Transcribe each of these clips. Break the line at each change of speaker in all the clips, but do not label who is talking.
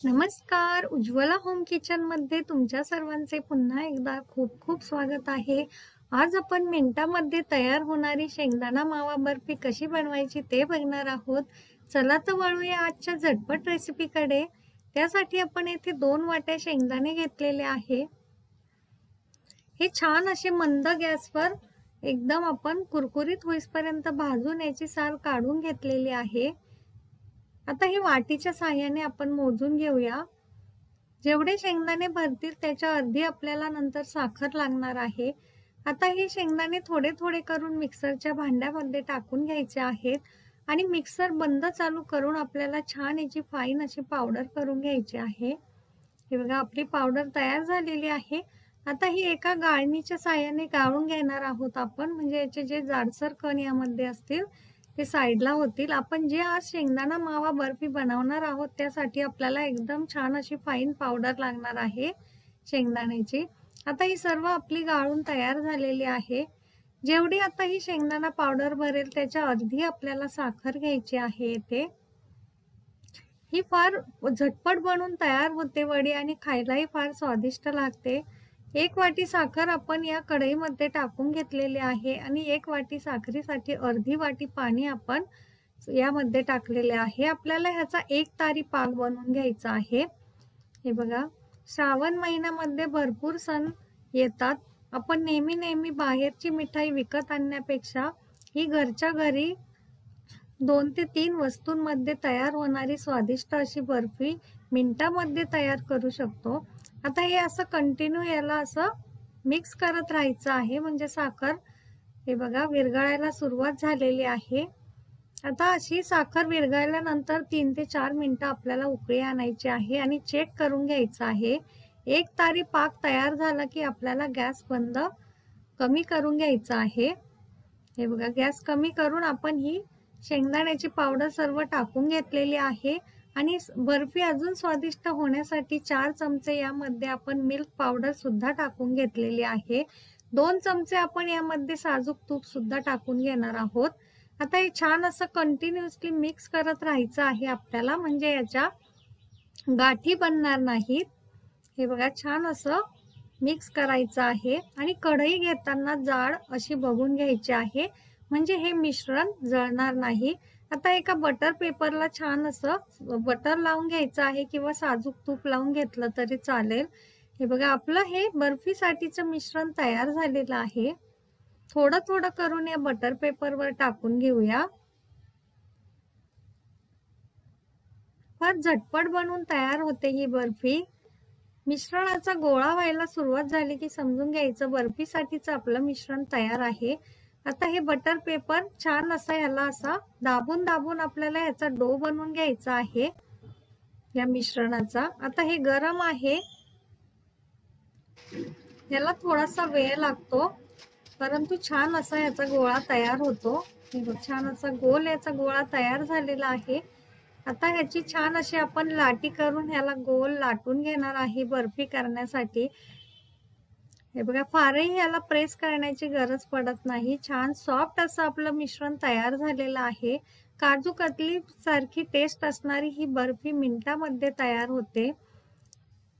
नमस्कार. उज्ज्वला होम किचनमध्ये तुमच्या सर्वांचे पुन्हा एकदा खूप खूप स्वागत आहे. आज आपण मिनिटामध्ये तयार होणारी शेंगदाणा मावा बर्फी कशी बनवायची ते बघणार आहोत. चला तर वळूया आजच्या झटपट रेसिपीकडे. त्यासाठी आपण येथे 2 वाट्या शेंगदाणे घेतलेले आहे. हे छान असे मंद गॅसवर एकदम आपण कुरकुरीत होईपर्यंत भाजून याची साल काढून घेतलेली आहे. आता ही वाटीच्या साहाय्याने आपण मोजून घेऊया. जेवढे शेंगदाणे भरतील त्याच्या अर्धी आपल्याला नंतर साखर लागणार आहे. आता हे शेंगदाणे थोडे थोडे करून मिक्सरच्या भांड्यामध्ये टाकून घ्यायचे आहेत आणि मिक्सर बंद चालू करून आपल्याला छान याची फाईन अशी पावडर करून घ्यायची आहे. हे बघा आपली पावडर तयार झालेली आहे. आता ही एका गाळणीच्या साहाय्याने गाळून घेणार आहोत आपण, म्हणजे याचे जे जाडसर कण यामध्ये असतील ते साईडला होतील. आपण जे आज शेंगदाणा मावा बर्फी बनवणार आहोत त्यासाठी आपल्याला एकदम छान अशी फाईन पावडर लागणार आहे शेंगदाण्याची. आता ही सर्व आपली गाळून तयार झालेली आहे. जेवढी आता ही शेंगदाणा पावडर भरेल त्याच्या अर्धी आपल्याला साखर घ्यायची आहे. येथे ही फार झटपट बनून तयार होते वडी आणि खायलाही फार स्वादिष्ट लागते. 1 वाटी साखर आपण या कढईमध्ये टाकून घेतलेली आहे आणि 1 वाटी साखरेसाठी अर्धी वाटी पाणी आपण यामध्ये टाकलेले आहे. आपल्याला ह्याचा 1 तारी पाक बनवून घ्यायचा आहे. हे बघा श्रावण महिन्यामध्ये भरपूर सण येतात. आपण नेहमी बाहेरची मिठाई विकत आणण्यापेक्षा ही घरच्या घरी 2 ते 3 वस्तूंमध्ये तयार होणारी स्वादिष्ट अशी बर्फी मिनिटामध्ये तयार करू शकतो. आता हे असं कंटिन्यू याला असं मिक्स करत राहायचं आहे, म्हणजे साखर हे बघा विरघळायला सुरुवात झालेली आहे. आता अशी साखर विरघळल्यानंतर 3 ते 4 मिनिटं आपल्याला उकळी आणायची आहे आणि चेक करून घ्यायचं आहे. 1 तारी पाक तयार झाला की आपल्याला गॅस बंद कमी करून घ्यायचा आहे. हे बघा गॅस कमी करून आपण ही शेंगदाण्याची पावडर सर्व टाकून घेतलेली आहे आणि बर्फी अजून स्वादिष्ट होण्यासाठी 4 चमचे यामध्ये आपण मिल्क पावडर सुद्धा टाकून घेतलेली आहे. 2 चमचे आपण यामध्ये साजूक तूप सुद्धा टाकून घेणार आहोत. आता हे छान असं कंटिन्युअसली मिक्स करत राहायचं आहे आपल्याला, म्हणजे याच्या गाठी बनणार नाहीत. हे बघा छान असं मिक्स करायचं आहे आणि कढई घेताना जाड अशी बघून घ्यायची आहे, म्हणजे हे मिश्रण जळणार नाही. आता एका बटर पेपरला छान असं बटर लावून घ्यायचं आहे किंवा साजूक तूप लावून घेतलं तरी चालेल. हे बघा आपलं हे बर्फीसाठीचं मिश्रण तयार झालेलं आहे. थोडं थोडं करून या बटर पेपरवर टाकून घेऊया. फार झटपट बनून तयार होते ही बर्फी. मिश्रणाचा गोळा व्हायला सुरुवात झाली की समजून घ्यायचं बर्फीसाठीचं आपलं मिश्रण तयार आहे. आता हे बटर पेपर छान असा ह्याला असा दाबून दाबून आपल्याला ह्याचा डो बनवून घ्यायचा आहे या मिश्रणाचा. आता हे गरम आहे, याला थोडासा वेळ लागतो, परंतु छान असा याचा गोळा तयार होतो. छान असा गोल याचा गोळा तयार झालेला आहे. आता ह्याची छान अशी आपण लाटी करून ह्याला गोल लाटून घेणार आहे बर्फी करण्यासाठी. हे बघा फारही याला प्रेस करण्याची गरज पडत नाही. छान सॉफ्ट असं आपलं मिश्रण तयार झालेलं आहे. काजू कतली सारखी टेस्ट असणारी ही बर्फी मिनिटामध्ये तयार होते.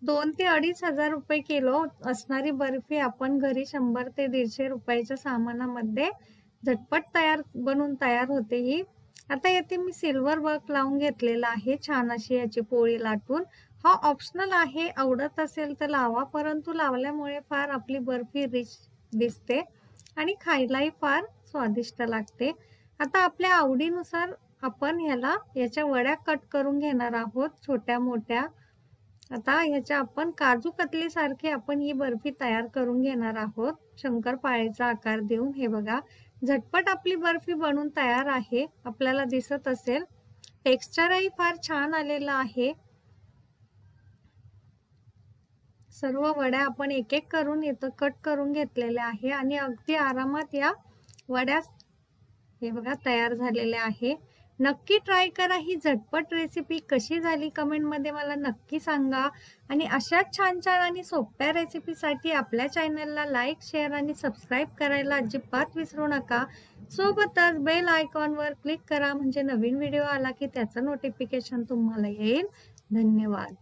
2 ते 2.5 हजार रुपये किलो असणारी बर्फी आपण घरी 100 ते 150 रुपयाच्या सामानामध्ये झटपट बनून तयार होते ही. आता येथे मी सिल्वर वर्क लावून घेतलेला आहे, छान अशी याची पोळी लाटून. हा ऑप्शनल आहे, आवडत असेल तर लावा, परंतु लावल्यामुळे फार आपली बर्फी रिच दिसते आणि खायलाही फार स्वादिष्ट लागते. आता आपल्या आवडीनुसार आपण याच्या वड्या कट करून घेणार आहोत छोट्या मोठ्या. आता ह्याच्या आपण काजू कतली सारखी आपण ही बर्फी तयार करून घेणार आहोत शंकरपाळ्याचा आकार देऊन. हे बघा झटपट आपली बर्फी बनून तयार आहे, आपल्याला दिसत असेल. टेक्स्चरही फार छान आलेलं आहे. सर्व वड्या आपण एक एक करून इथं कट करून घेतलेल्या आहे आणि अगदी आरामात या वड्या हे बघा तयार झालेल्या आहे. नक्की ट्राय करा ही झटपट रेसिपी. कशी झाली कमेंटमध्ये मला नक्की सांगा आणि अशाच छान छान आणि सोप्या रेसिपीसाठी आपल्या चॅनलला लाईक, शेअर आणि सबस्क्राईब करायला अजिबात विसरू नका. सोबतच बेल आयकॉनवर क्लिक करा, म्हणजे नवीन व्हिडिओ आला की त्याचं नोटिफिकेशन तुम्हाला येईल. धन्यवाद.